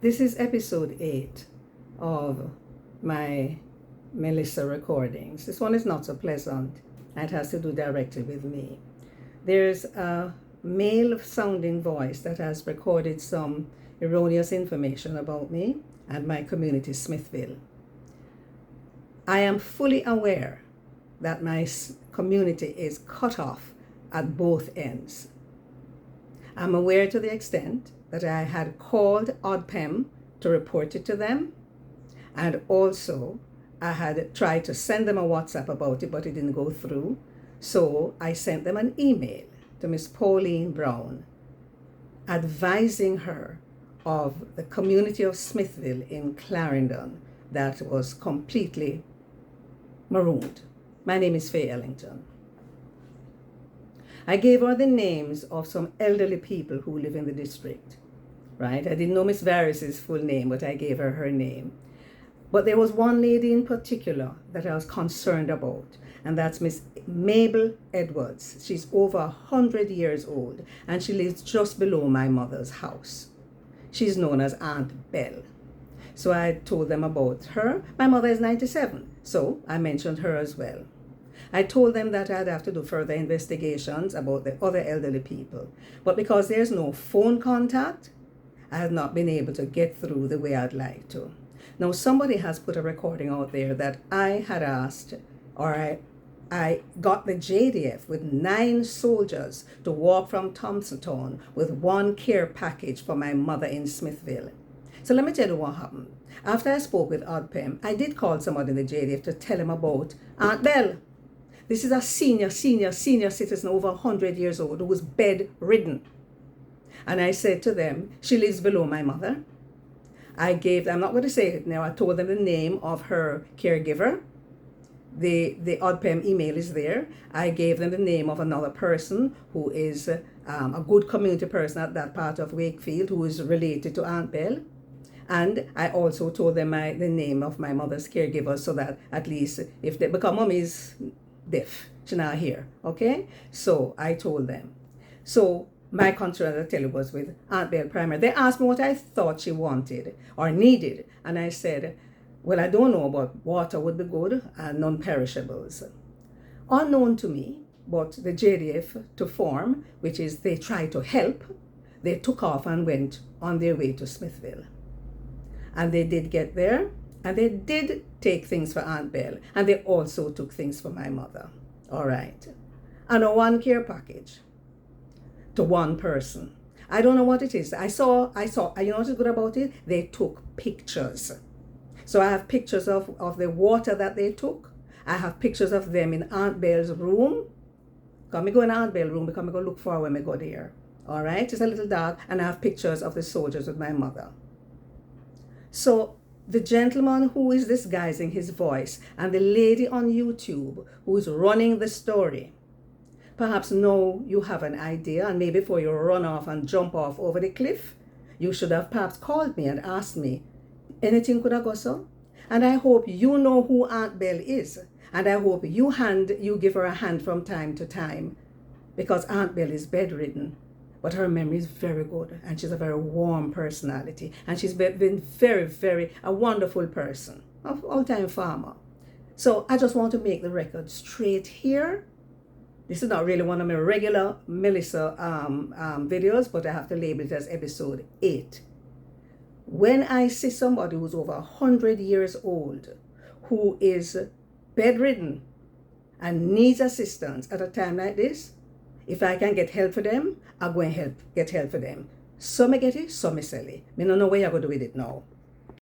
This is episode 8 of my Melissa recordings. This one is not so pleasant. It has to do directly with me. There's a male sounding voice that has recorded some erroneous information about me and my community, Smithville. I am fully aware that my community is cut off at both ends. I'm aware to the extent that I had called ODPEM to report it to them, and also I had tried to send them a WhatsApp about it, but it didn't go through. So I sent them an email to Miss Pauline Brown advising her of the community of Smithville in Clarendon that was completely marooned. My name is Faye Ellington. I gave her the names of some elderly people who live in the district, right? I didn't know Miss Varys's full name, but I gave her her name. But there was one lady in particular that I was concerned about, and that's Miss Mabel Edwards. She's over 100 years old, and she lives just below my mother's house. She's known as Aunt Belle. So I told them about her. My mother is 97, so I mentioned her as well. I told them that I'd have to do further investigations about the other elderly people. But because there's no phone contact, I have not been able to get through the way I'd like to. Now, somebody has put a recording out there that I had asked, or I got the JDF with 9 soldiers to walk from Thompsontown with 1 care package for my mother in Smithville. So let me tell you what happened. After I spoke with ODPEM, I did call somebody in the JDF to tell him about Aunt Belle. This is a senior citizen over 100 years old who was bedridden. And I said to them, she lives below my mother. I'm not going to say it now, I told them the name of her caregiver. The ODPEM email is there. I gave them the name of another person who is a good community person at that part of Wakefield who is related to Aunt Belle. And I also told them the name of my mother's caregiver so that at least if they become mommy's deaf, she's not here, okay? So I told them. So my concern, as I tell you, was with Aunt Belle primary. They asked me what I thought she wanted or needed. And I said, well, I don't know, but water would be good and non-perishables. Unknown to me, but the JDF to form, which is they try to help, they took off and went on their way to Smithville. And they did get there, and they did take things for Aunt Belle, and they also took things for my mother. All right. And a 1 care package to 1 person. I don't know what it is. I saw, you know what's good about it? They took pictures. So I have pictures of the water that they took. I have pictures of them in Aunt Belle's room. Come, me go in Aunt Belle's room because I go look for when I go there. All right, it's a little dark, and I have pictures of the soldiers with my mother. So the gentleman who is disguising his voice and the lady on YouTube who is running the story, perhaps now you have an idea, and maybe before you run off and jump off over the cliff, you should have perhaps called me and asked me, anything could have gone so? And I hope you know who Aunt Belle is, and I hope you give her a hand from time to time, because Aunt Belle is bedridden. But her memory is very good, and she's a very warm personality, and she's been very, very a wonderful person, an all-time farmer. So I just want to make the record straight here. This is not really one of my regular Melissa videos, but I have to label it as episode 8. When I see somebody who's over 100 years old, who is bedridden and needs assistance at a time like this, if I can get help for them, I'll go and get help for them. Some may get it, some may sell it. I don't know where you're going to do with it now.